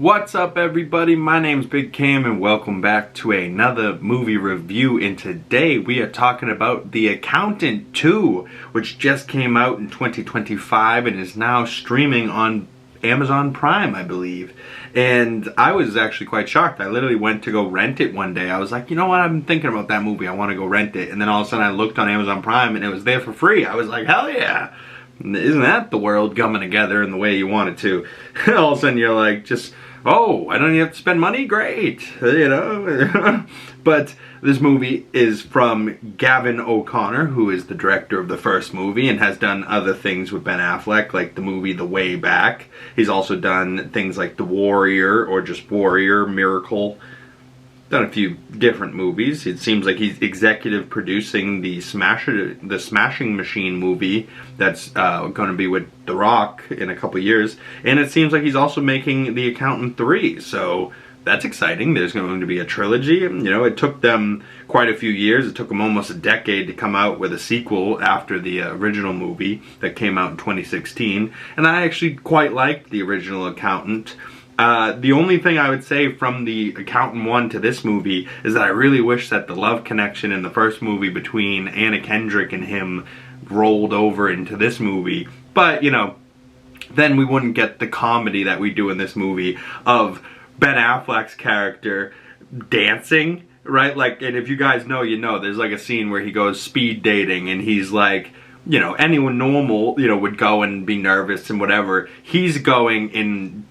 What's up everybody, my name's Big Cam and welcome back to another movie review, and today we are talking about The Accountant 2, which just came out in 2025 and is now streaming on Amazon Prime, I believe. And I was actually quite shocked. I literally went to go rent it one day. I was like, you know what, I've been thinking about that movie, I want to go rent it. And then all of a sudden I looked on Amazon Prime and it was there for free. I was like, hell yeah! Isn't that the world coming together in the way you want it to? All of a sudden you're like, oh, I don't even have to spend money? Great, you know? But this movie is from Gavin O'Connor, who is the director of the first movie and has done other things with Ben Affleck, like the movie The Way Back. He's also done things like The Warrior, or just Warrior, Miracle. Done a few different movies. It seems like he's executive producing the Smashing Machine movie that's going to be with The Rock in a couple years. And it seems like he's also making The Accountant 3, so that's exciting. There's going to be a trilogy. You know, it took them quite a few years. It took them almost a decade to come out with a sequel after the original movie that came out in 2016. And I actually quite liked the original Accountant. The only thing I would say from The Accountant 1 to this movie is that I really wish that the love connection in the first movie between Anna Kendrick and him rolled over into this movie. But, you know, then we wouldn't get the comedy that we do in this movie of Ben Affleck's character dancing, right? Like, and if you guys know, you know, there's like a scene where he goes speed dating and he's like, you know, anyone normal, you know, would go and be nervous and whatever. He's going and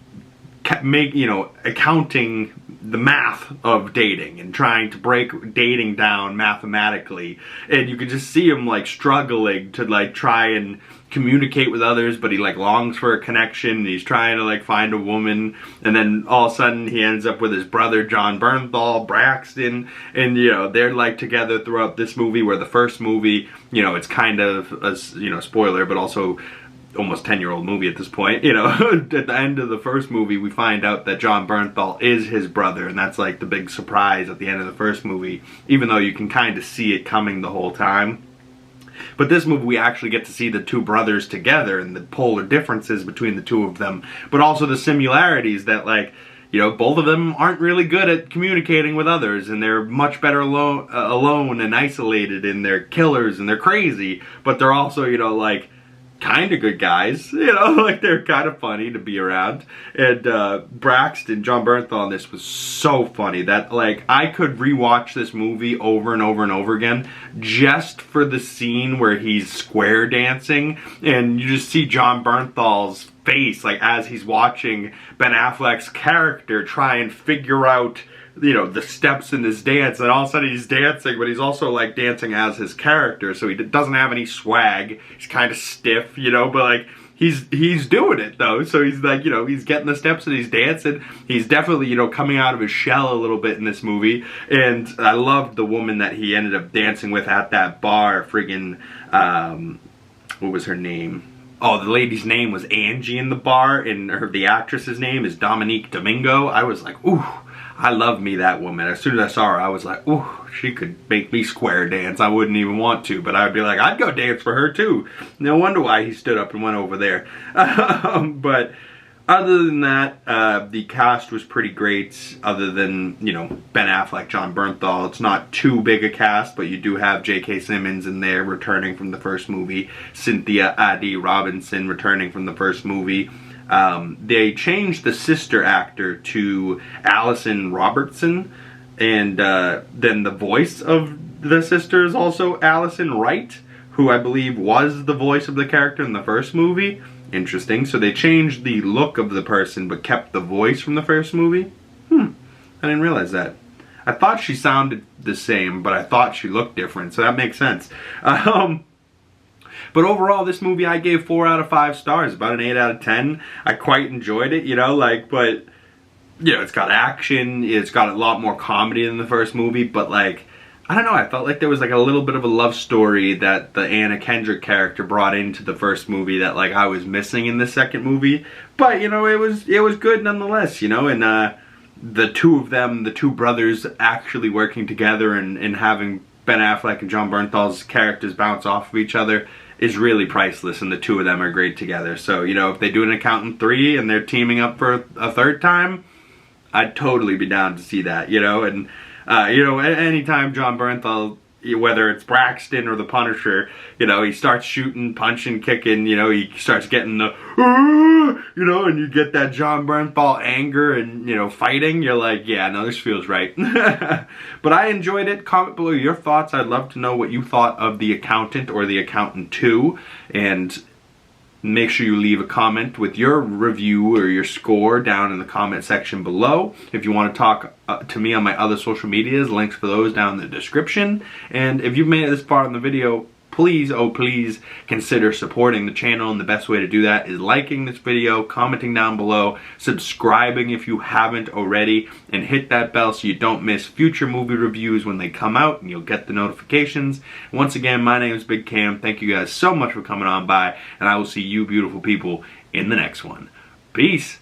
accounting the math of dating and trying to break dating down mathematically, and you can just see him like struggling to like try and communicate with others, but he like longs for a connection and he's trying to like find a woman, and then all of a sudden he ends up with his brother John Bernthal, Braxton, and you know, they're like together throughout this movie, where the first movie, you know, it's kind of a, you know, spoiler, but also almost 10-year-old movie at this point, you know. At the end of the first movie we find out that John Bernthal is his brother, and that's like the big surprise at the end of the first movie, even though you can kind of see it coming the whole time. But this movie we actually get to see the two brothers together and the polar differences between the two of them, but also the similarities that, like, you know, both of them aren't really good at communicating with others, and they're much better alone and isolated, and they're killers and they're crazy, but they're also, you know, like, kind of good guys, you know, like they're kind of funny to be around. And Braxton, John Bernthal in this was so funny that like I could rewatch this movie over and over and over again just for the scene where he's square dancing and you just see John Bernthal's face like as he's watching Ben Affleck's character try and figure out, you know, the steps in this dance, and all of a sudden he's dancing, but he's also like dancing as his character, so he doesn't have any swag. He's kind of stiff, you know, but like he's doing it though. So he's like, you know, he's getting the steps and he's dancing. He's definitely, you know, coming out of his shell a little bit in this movie. And I loved the woman that he ended up dancing with at that bar. Friggin' what was her name? Oh, the lady's name was Angie in the bar, and the actress's name is Dominique Domingo. I was like, ooh, I love me that woman. As soon as I saw her, I was like, ooh, she could make me square dance. I wouldn't even want to, but I'd be like, I'd go dance for her too. No wonder why he stood up and went over there. But other than that, the cast was pretty great. Other than, you know, Ben Affleck, John Bernthal. It's not too big a cast, but you do have J.K. Simmons in there returning from the first movie. Cynthia Addai-Robinson returning from the first movie. They changed the sister actor to Allison Robertson, and then the voice of the sister is also Allison Wright, who I believe was the voice of the character in the first movie. Interesting. So they changed the look of the person but kept the voice from the first movie? I didn't realize that. I thought she sounded the same, but I thought she looked different, so that makes sense. But overall, this movie I gave 4 out of 5 stars, about an 8 out of 10. I quite enjoyed it, you know, like, but, you know, it's got action, it's got a lot more comedy than the first movie, but, like, I don't know, I felt like there was, like, a little bit of a love story that the Anna Kendrick character brought into the first movie that, like, I was missing in the second movie. But, you know, it was good nonetheless, you know, and, the two of them, the two brothers actually working together and having Ben Affleck and John Bernthal's characters bounce off of each other is really priceless, and the two of them are great together. So, you know, if they do an Accountant 3 and they're teaming up for a third time, I'd totally be down to see that, you know. And you know, anytime John Bernthal, whether it's Braxton or the Punisher, you know, he starts shooting, punching, kicking, you know, he starts getting the, you know, and you get that John Bernthal anger and, you know, fighting, you're like, yeah, no, this feels right. But I enjoyed it. Comment below your thoughts. I'd love to know what you thought of The Accountant or The Accountant 2, and make sure you leave a comment with your review or your score down in the comment section below. If you want to talk to me on my other social medias, links for those down in the description. And if you've made it this far in the video, please, oh please, consider supporting the channel, and the best way to do that is liking this video, commenting down below, subscribing if you haven't already, and hit that bell so you don't miss future movie reviews when they come out, and you'll get the notifications. Once again, my name is Big Cam. Thank you guys so much for coming on by, and I will see you beautiful people in the next one. Peace!